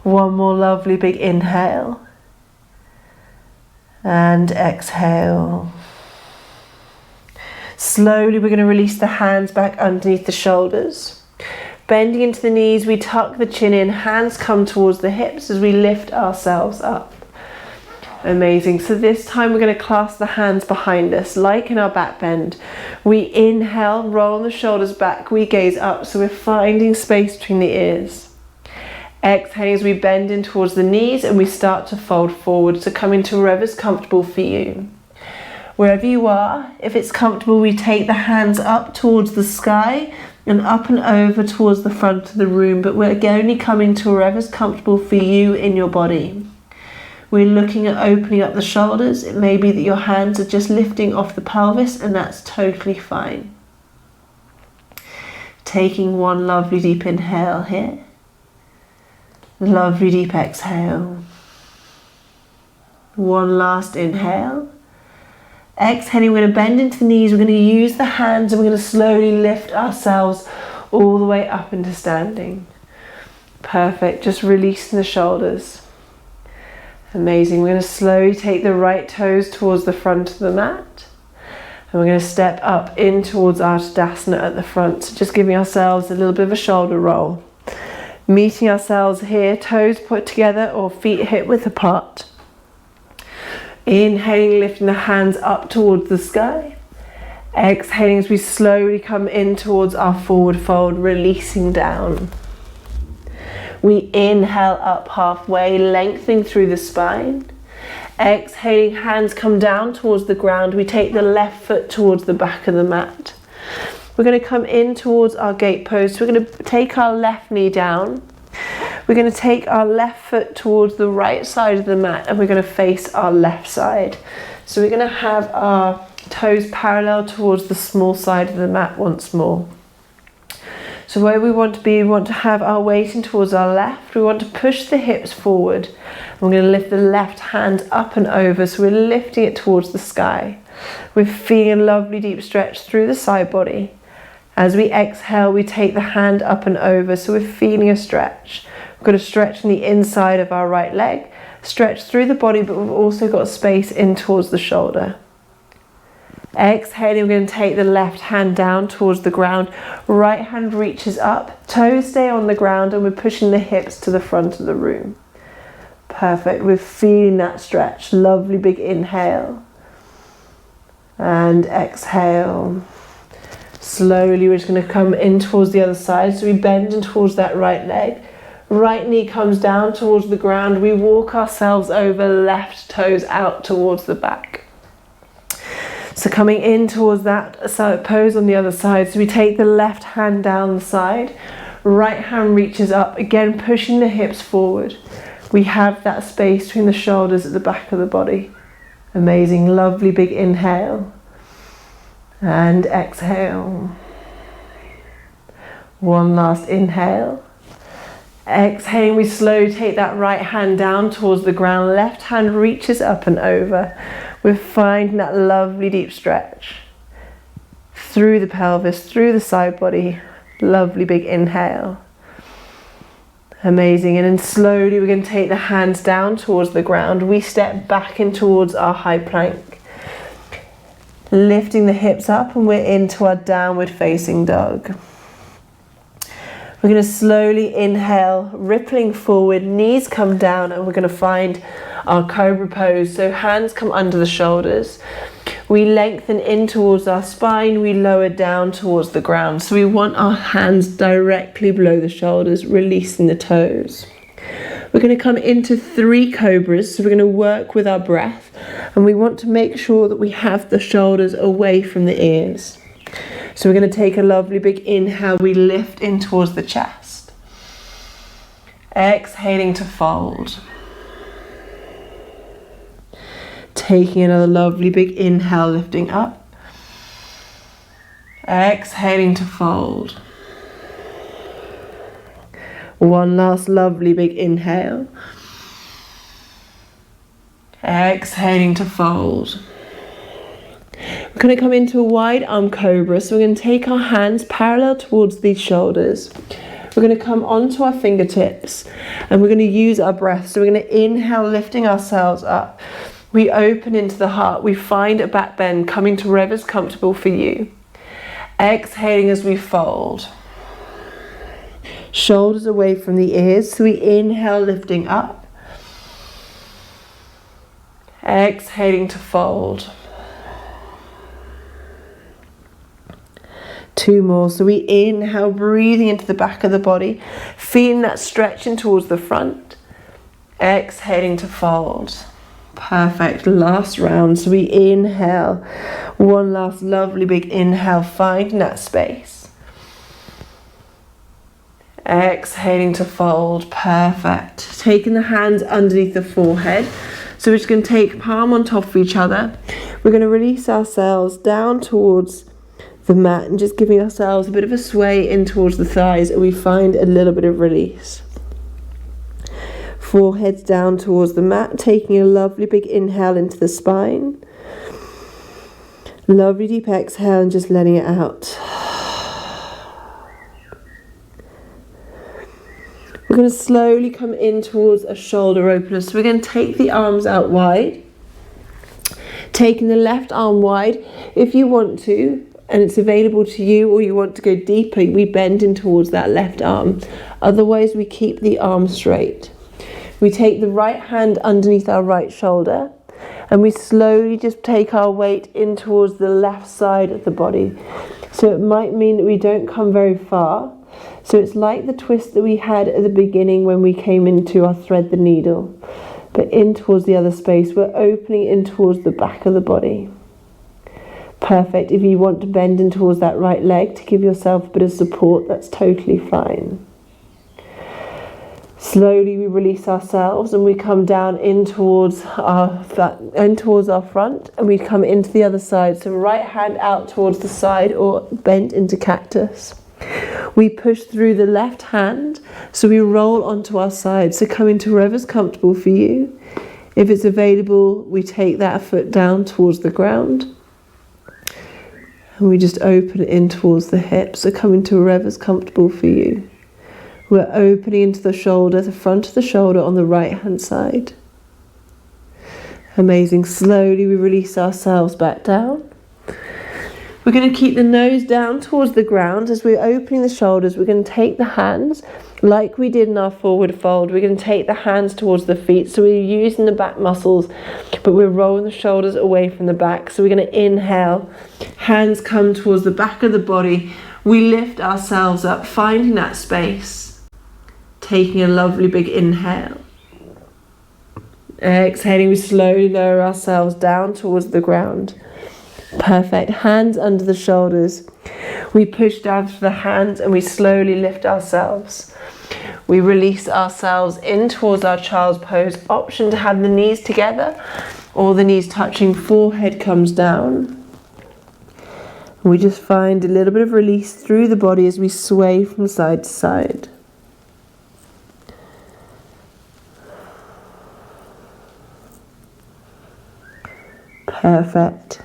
One more lovely big inhale. And exhale. Slowly we're going to release the hands back underneath the shoulders. Bending into the knees, we tuck the chin in, hands come towards the hips as we lift ourselves up. Amazing. So this time we're going to clasp the hands behind us, like in our back bend. We inhale, roll the shoulders back, we gaze up, so we're finding space between the ears. Exhaling as we bend in towards the knees and we start to fold forward, so come into wherever's comfortable for you. Wherever you are, if it's comfortable, we take the hands up towards the sky and up and over towards the front of the room, but we're only coming to wherever's comfortable for you in your body. We're looking at opening up the shoulders. It may be that your hands are just lifting off the pelvis, and that's totally fine. Taking one lovely deep inhale here. Lovely deep exhale. One last inhale. Exhaling, we're going to bend into the knees. We're going to use the hands and we're going to slowly lift ourselves all the way up into standing. Perfect. Just releasing the shoulders. Amazing. We're going to slowly take the right toes towards the front of the mat. And we're going to step up in towards our Tadasana at the front. So just giving ourselves a little bit of a shoulder roll. Meeting ourselves here, toes put together or feet hip width apart. Inhaling, lifting the hands up towards the sky. Exhaling as we slowly come in towards our forward fold, releasing down. We inhale up halfway, lengthening through the spine. Exhaling, hands come down towards the ground. We take the left foot towards the back of the mat. We're going to come in towards our gate pose. So we're going to take our left knee down. We're going to take our left foot towards the right side of the mat and we're going to face our left side. So we're going to have our toes parallel towards the small side of the mat once more. So where we want to be, we want to have our weight in towards our left. We want to push the hips forward. We're going to lift the left hand up and over. So we're lifting it towards the sky. We're feeling a lovely deep stretch through the side body. As we exhale, we take the hand up and over, so we're feeling a stretch. We've got a stretch in the inside of our right leg, stretch through the body, but we've also got space in towards the shoulder. Exhaling, we're going to take the left hand down towards the ground. Right hand reaches up, toes stay on the ground, and we're pushing the hips to the front of the room. Perfect. We're feeling that stretch. Lovely big inhale. And exhale. Slowly, we're just going to come in towards the other side. So we bend in towards that right leg. Right knee comes down towards the ground. We walk ourselves over, left toes out towards the back. So coming in towards that pose on the other side. So we take the left hand down the side. Right hand reaches up. Again, pushing the hips forward. We have that space between the shoulders at the back of the body. Amazing. Lovely big inhale. And exhale. One last inhale. Exhaling, we slowly take that right hand down towards the ground. Left hand reaches up and over. We're finding that lovely deep stretch through the pelvis, through the side body. Lovely big inhale. Amazing. And then slowly we're going to take the hands down towards the ground. We step back in towards our high plank. Lifting the hips up, and we're into our downward facing dog. We're going to slowly inhale, rippling forward, knees come down, and we're going to find our cobra pose. So hands come under the shoulders. We lengthen in towards our spine, we lower down towards the ground. So we want our hands directly below the shoulders, releasing the toes. We're going to come into 3 cobras, so we're going to work with our breath, and we want to make sure that we have the shoulders away from the ears. So we're going to take a lovely big inhale, we lift in towards the chest. Exhaling to fold. Taking another lovely big inhale, lifting up. Exhaling to fold. One last lovely big inhale. Exhaling to fold. We're going to come into a wide arm cobra. So we're going to take our hands parallel towards these shoulders. We're going to come onto our fingertips, and we're going to use our breath. So we're going to inhale, lifting ourselves up. We open into the heart. We find a back bend, coming to wherever's comfortable for you. Exhaling as we fold. Shoulders away from the ears. So we inhale, lifting up. Exhaling to fold. 2 more. So we inhale, breathing into the back of the body, feeling that stretching towards the front. Exhaling to fold. Perfect. Last round. So we inhale. One last lovely big inhale, finding that space. Exhaling to fold. Perfect. Taking the hands underneath the forehead. So we're just going to take palm on top of each other. We're going to release ourselves down towards the mat and just giving ourselves a bit of a sway in towards the thighs, and we find a little bit of release. Foreheads down towards the mat, taking a lovely big inhale into the spine. Lovely deep exhale and just letting it out. We're going to slowly come in towards a shoulder opener. So we're going to take the arms out wide. Taking the left arm wide. If you want to, and it's available to you, or you want to go deeper, we bend in towards that left arm. Otherwise, we keep the arm straight. We take the right hand underneath our right shoulder, and we slowly just take our weight in towards the left side of the body. So it might mean that we don't come very far. So it's like the twist that we had at the beginning when we came into our thread the needle, but in towards the other space. We're opening in towards the back of the body. Perfect. If you want to bend in towards that right leg to give yourself a bit of support, that's totally fine. Slowly we release ourselves, and we come down in towards our front, and we come into the other side. So right hand out towards the side, or bent into cactus. We push through the left hand, so we roll onto our side. So come into wherever's comfortable for you. If it's available, we take that foot down towards the ground. And we just open in towards the hips. So come into wherever's comfortable for you. We're opening into the shoulder, the front of the shoulder on the right hand side. Amazing. Slowly we release ourselves back down. We're going to keep the nose down towards the ground. As we're opening the shoulders, we're going to take the hands, like we did in our forward fold. We're going to take the hands towards the feet. So we're using the back muscles, but we're rolling the shoulders away from the back. So we're going to inhale, hands come towards the back of the body. We lift ourselves up, finding that space. Taking a lovely big inhale. Exhaling, we slowly lower ourselves down towards the ground. Perfect. Hands under the shoulders. We push down to the hands and we slowly lift ourselves. We release ourselves in towards our child's pose. Option to have the knees together or the knees touching, forehead comes down. We just find a little bit of release through the body as we sway from side to side. Perfect.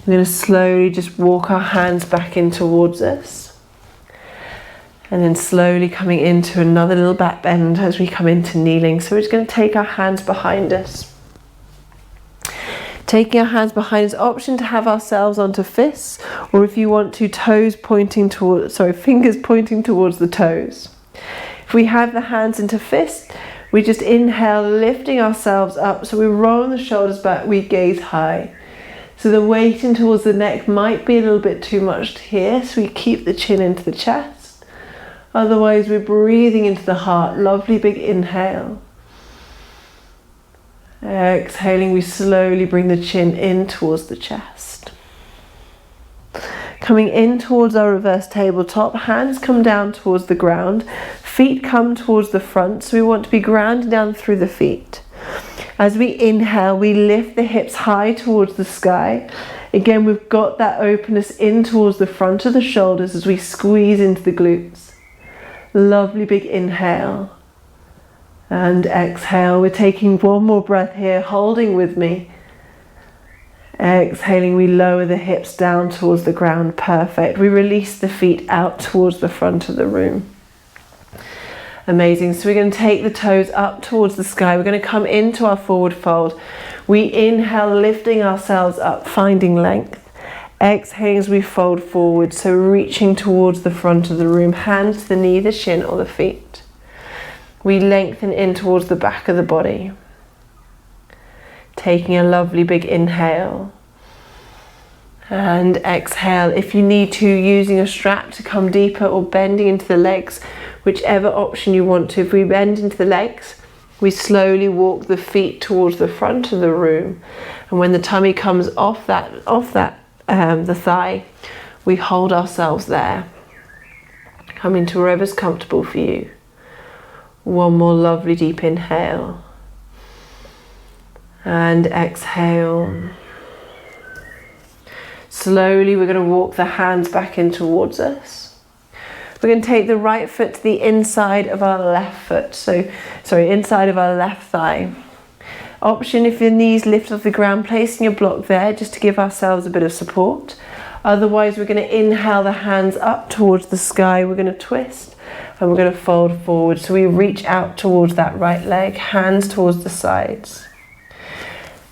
We're going to slowly just walk our hands back in towards us. And then slowly coming into another little back bend as we come into kneeling. So we're just going to take our hands behind us. Taking our hands behind us, option to have ourselves onto fists, or if you want to, fingers pointing towards the toes. If we have the hands into fists, we just inhale, lifting ourselves up. So we're rolling the shoulders back, we gaze high. So the weight in towards the neck might be a little bit too much here, so we keep the chin into the chest. Otherwise, we're breathing into the heart. Lovely big inhale. Exhaling, we slowly bring the chin in towards the chest. Coming in towards our reverse tabletop, hands come down towards the ground, feet come towards the front, so we want to be grounded down through the feet. As we inhale, we lift the hips high towards the sky. Again, we've got that openness in towards the front of the shoulders as we squeeze into the glutes. Lovely big inhale. And exhale. We're taking one more breath here, holding with me. Exhaling, we lower the hips down towards the ground. Perfect. We release the feet out towards the front of the room. Amazing. So we're going to take the toes up towards the sky. We're going to come into our forward fold. We inhale, lifting ourselves up, finding length. Exhaling as we fold forward, so reaching towards the front of the room. Hands to the knee, the shin or the feet. We lengthen in towards the back of the body. Taking a lovely big inhale. And exhale. If you need to, using a strap to come deeper or bending into the legs, whichever option you want to. If we bend into the legs, we slowly walk the feet towards the front of the room. And when the tummy comes off the thigh, we hold ourselves there. Coming to wherever's comfortable for you. One more lovely deep inhale. And exhale. Slowly we're going to walk the hands back in towards us. We're going to take the right foot to the inside of our left foot. Inside of our left thigh. Option, if your knees lift off the ground, placing your block there just to give ourselves a bit of support. Otherwise, we're going to inhale the hands up towards the sky. We're going to twist and we're going to fold forward. So we reach out towards that right leg, hands towards the sides.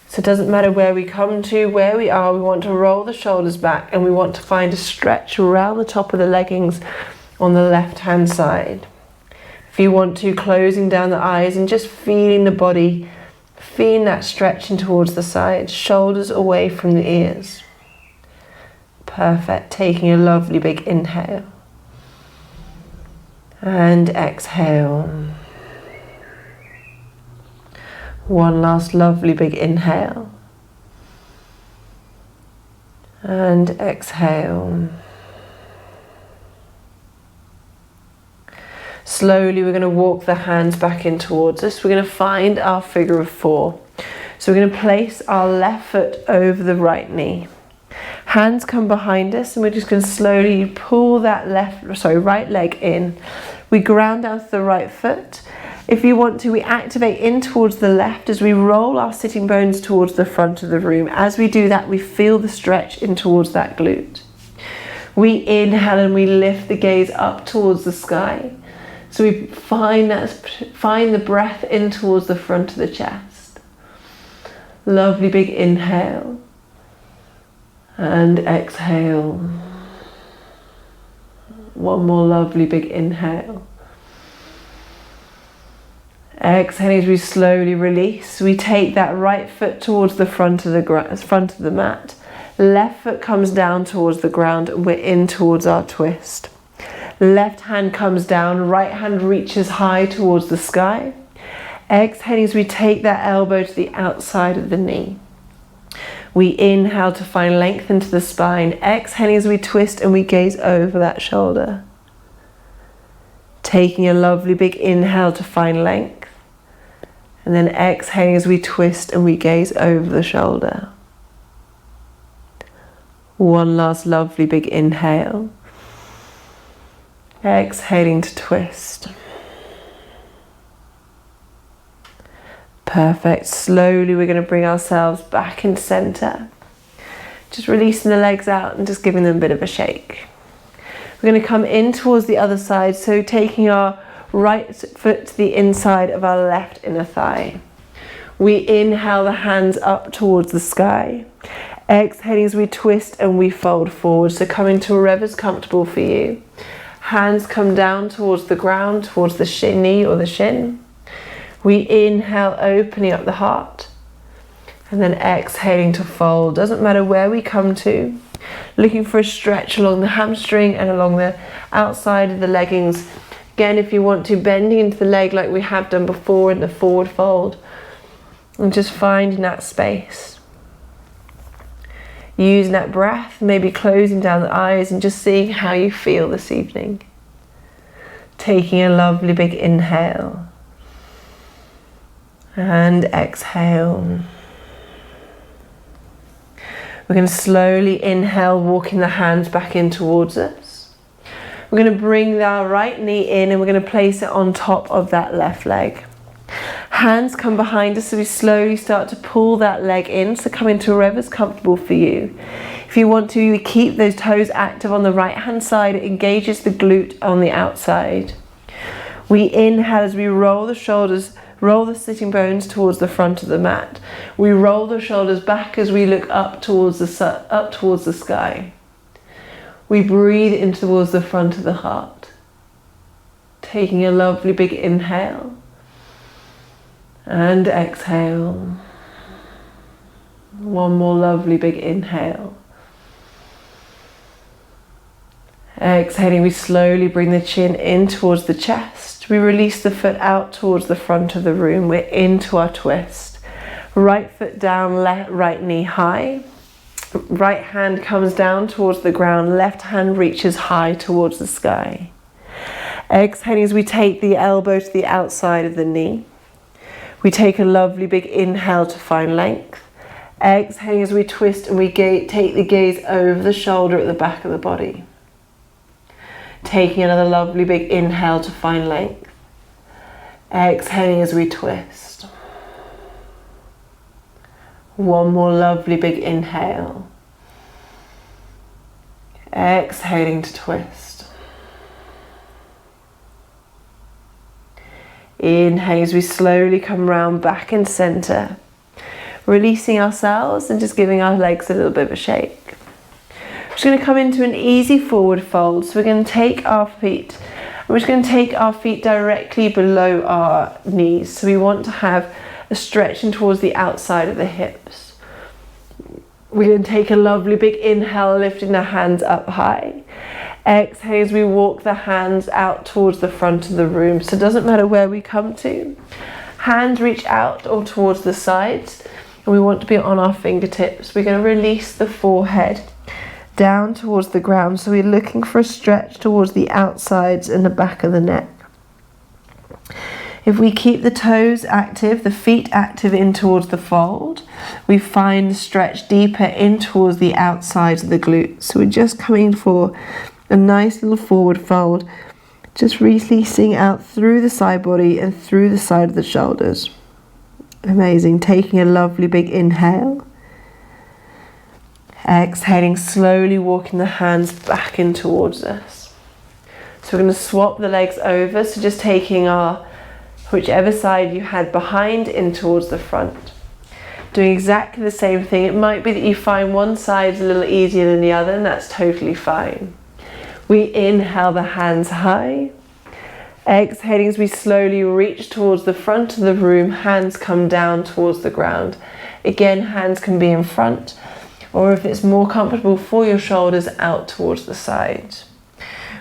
So it doesn't matter where we come to, where we are, we want to roll the shoulders back and we want to find a stretch around the top of the leggings on the left-hand side. If you want to, closing down the eyes and just feeling the body, feeling that stretching towards the sides, shoulders away from the ears. Perfect. Taking a lovely big inhale. And exhale. One last lovely big inhale. And exhale. Slowly we're going to walk the hands back in towards us. We're going to find our figure of four. So we're going to place our left foot over the right knee. Hands come behind us and we're just going to slowly pull that right leg in. We ground down to the right foot. If you want to, we activate in towards the left as we roll our sitting bones towards the front of the room. As we do that, we feel the stretch in towards that glute. We inhale and we lift the gaze up towards the sky. So we find the breath in towards the front of the chest. Lovely big inhale. And exhale. One more lovely big inhale. Exhaling as we slowly release. We take that right foot towards the front of the mat. Left foot comes down towards the ground and we're in towards our twist. Left hand comes down, right hand reaches high towards the sky. Exhaling as we take that elbow to the outside of the knee. We inhale to find length into the spine. Exhaling as we twist and we gaze over that shoulder. Taking a lovely big inhale to find length. And then exhaling as we twist and we gaze over the shoulder. One last lovely big inhale. Exhaling to twist. Perfect. Slowly we're going to bring ourselves back into center. Just releasing the legs out and just giving them a bit of a shake. We're going to come in towards the other side, so taking our right foot to the inside of our left inner thigh. We inhale the hands up towards the sky. Exhaling as we twist and we fold forward. So come into wherever's comfortable for you. Hands come down towards the ground, towards the knee or the shin. We inhale, opening up the heart. And then exhaling to fold. Doesn't matter where we come to. Looking for a stretch along the hamstring and along the outside of the leggings. Again, if you want to, bending into the leg like we have done before in the forward fold. And just finding that space. Using that breath, maybe closing down the eyes and just seeing how you feel this evening. Taking a lovely big inhale. And exhale. We're going to slowly inhale, walking the hands back in towards us. We're going to bring our right knee in and we're going to place it on top of that left leg. Hands come behind us, so we slowly start to pull that leg in, so come into wherever's comfortable for you. If you want to, you keep those toes active on the right hand side. It engages the glute on the outside. We inhale as we roll the shoulders, roll the sitting bones towards the front of the mat. We roll the shoulders back as we look up towards the sky. We breathe in towards the front of the heart. Taking a lovely big inhale. And exhale. One more lovely big inhale. Exhaling, we slowly bring the chin in towards the chest. We release the foot out towards the front of the room. We're into our twist. Right foot down, right knee high. Right hand comes down towards the ground. Left hand reaches high towards the sky. Exhaling as we take the elbow to the outside of the knee. We take a lovely big inhale to find length. Exhaling as we twist and we take the gaze over the shoulder at the back of the body. Taking another lovely big inhale to find length. Exhaling as we twist. One more lovely big inhale. Exhaling to twist. Inhale as we slowly come round back in center. Releasing ourselves and just giving our legs a little bit of a shake. We're just going to come into an easy forward fold. So we're going to take our feet. We're just going to take our feet directly below our knees. So we want to have a stretching towards the outside of the hips. We're going to take a lovely big inhale, lifting the hands up high. Exhale as we walk the hands out towards the front of the room. So it doesn't matter where we come to. Hands reach out or towards the sides. And we want to be on our fingertips. We're going to release the forehead down towards the ground. So we're looking for a stretch towards the outsides and the back of the neck. If we keep the toes active, the feet active in towards the fold, we find the stretch deeper in towards the outsides of the glutes. So we're just coming for a nice little forward fold, just releasing out through the side body and through the side of the shoulders. Amazing. Taking a lovely big inhale. Exhaling, slowly walking the hands back in towards us. So we're going to swap the legs over, so just taking our whichever side you had behind in towards the front. Doing exactly the same thing. It might be that you find one side a little easier than the other, and that's totally fine. We inhale the hands high. Exhaling as we slowly reach towards the front of the room, hands come down towards the ground. Again, hands can be in front, or if it's more comfortable for your shoulders, out towards the side.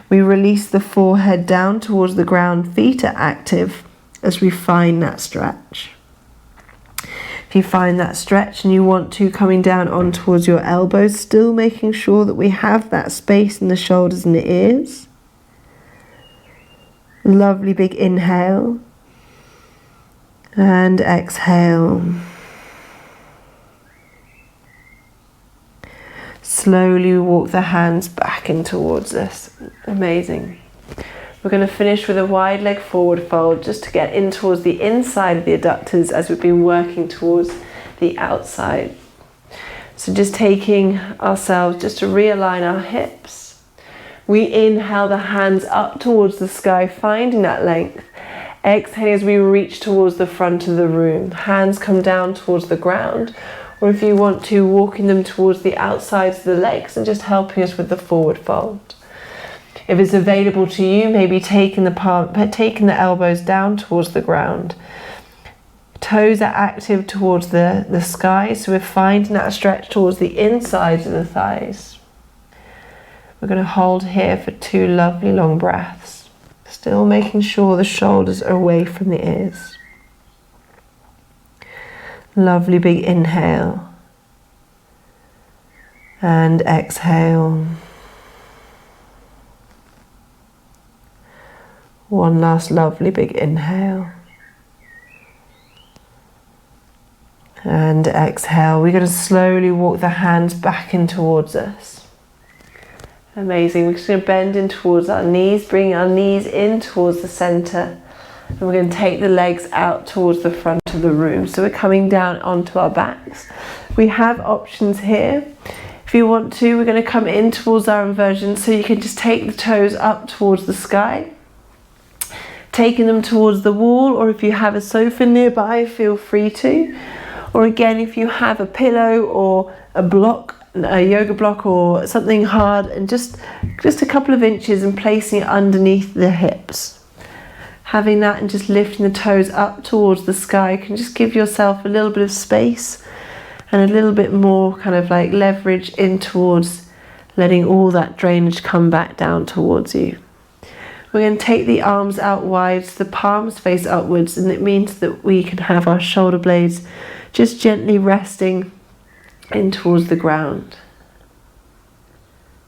We release the forehead down towards the ground, feet are active as we find that stretch. If you find that stretch and you want to, coming down on towards your elbows, still making sure that we have that space in the shoulders and the ears. Lovely big inhale and exhale. Slowly walk the hands back in towards us. Amazing. We're going to finish with a wide leg forward fold just to get in towards the inside of the adductors as we've been working towards the outside. So just taking ourselves just to realign our hips. We inhale the hands up towards the sky, finding that length. Exhale as we reach towards the front of the room. Hands come down towards the ground, or if you want to, walking them towards the outsides of the legs and just helping us with the forward fold. If it's available to you, maybe taking the elbows down towards the ground. Toes are active towards the sky, so we're finding that stretch towards the insides of the thighs. We're going to hold here for 2 lovely long breaths, still making sure the shoulders are away from the ears. Lovely big inhale and exhale. One last lovely big inhale and exhale. We're going to slowly walk the hands back in towards us. Amazing. We're just going to bend in towards our knees, bring our knees in towards the center, and we're going to take the legs out towards the front of the room. So we're coming down onto our backs. We have options here. If you want to, we're going to come in towards our inversion, so you can just take the toes up towards the sky, taking them towards the wall, or if you have a sofa nearby, feel free to. Or again, if you have a pillow or a block, a yoga block or something hard, and just a couple of inches and placing it underneath the hips. Having that and just lifting the toes up towards the sky can just give yourself a little bit of space and a little bit more kind of like leverage in towards letting all that drainage come back down towards you. We're going to take the arms out wide so the palms face upwards, and it means that we can have our shoulder blades just gently resting in towards the ground.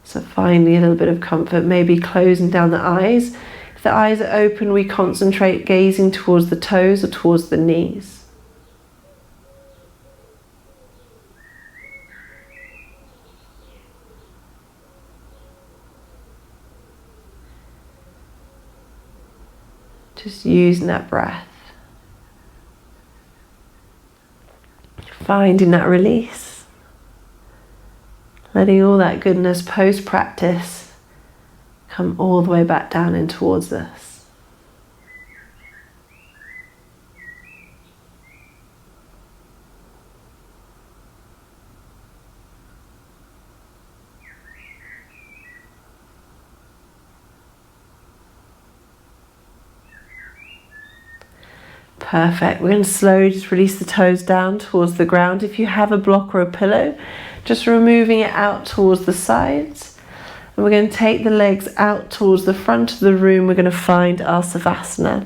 So finding a little bit of comfort, maybe closing down the eyes. If the eyes are open, we concentrate gazing towards the toes or towards the knees. Just using that breath. Finding that release. Letting all that goodness post-practice come all the way back down in towards us. Perfect. We're going to slowly just release the toes down towards the ground. If you have a block or a pillow, just removing it out towards the sides. And we're going to take the legs out towards the front of the room. We're going to find our Savasana.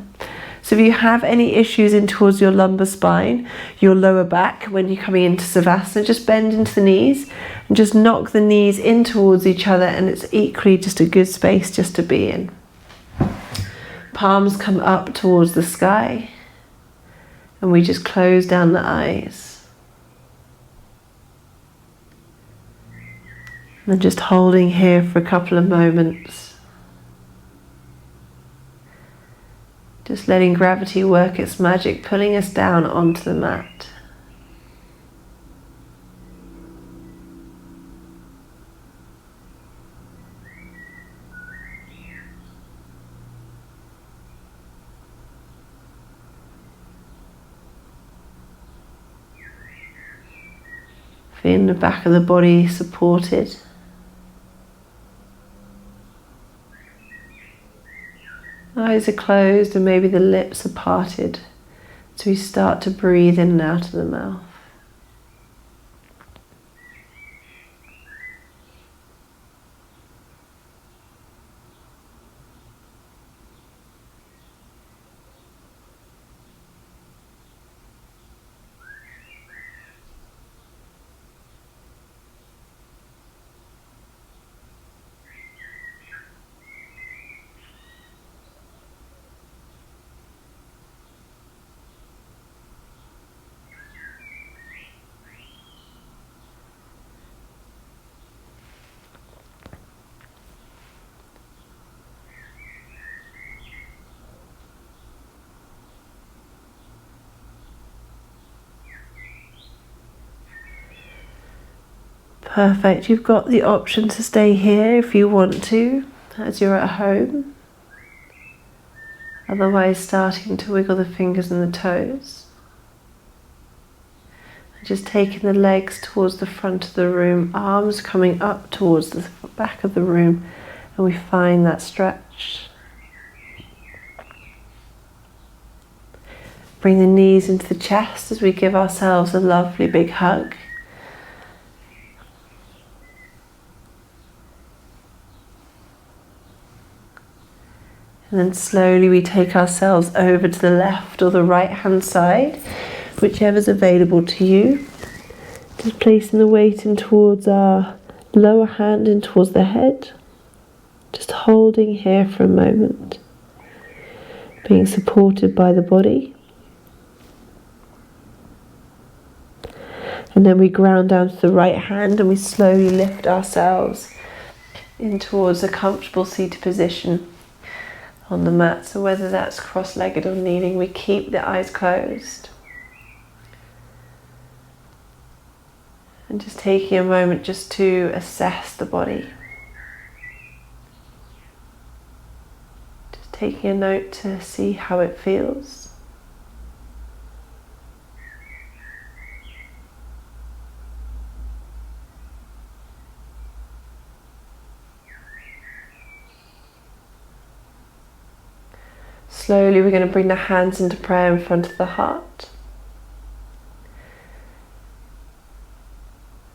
So if you have any issues in towards your lumbar spine, your lower back, when you're coming into Savasana, just bend into the knees and just knock the knees in towards each other, and it's equally just a good space just to be in. Palms come up towards the sky. And we just close down the eyes. And just holding here for a couple of moments. Just letting gravity work its magic, pulling us down onto the mat. Feeling the back of the body supported. Eyes are closed and maybe the lips are parted as we start to breathe in and out of the mouth. Perfect. You've got the option to stay here if you want to, as you're at home. Otherwise, starting to wiggle the fingers and the toes. Just taking the legs towards the front of the room, arms coming up towards the back of the room, and we find that stretch. Bring the knees into the chest as we give ourselves a lovely big hug. And then slowly we take ourselves over to the left or the right hand side, whichever's available to you. Just placing the weight in towards our lower hand and towards the head. Just holding here for a moment. Being supported by the body. And then we ground down to the right hand and we slowly lift ourselves in towards a comfortable seated position on the mat. So whether that's cross-legged or kneeling, we keep the eyes closed. And just taking a moment just to assess the body. Just taking a note to see how it feels. Slowly we're going to bring the hands into prayer in front of the heart.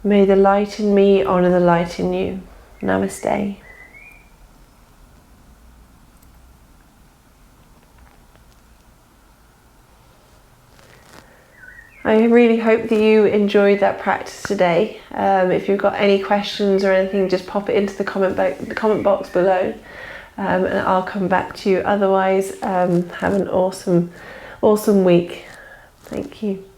May the light in me honour the light in you. Namaste. I really hope that you enjoyed that practice today. If you've got any questions or anything, just pop it into the comment box below. And I'll come back to you. Otherwise, have an awesome week. Thank you.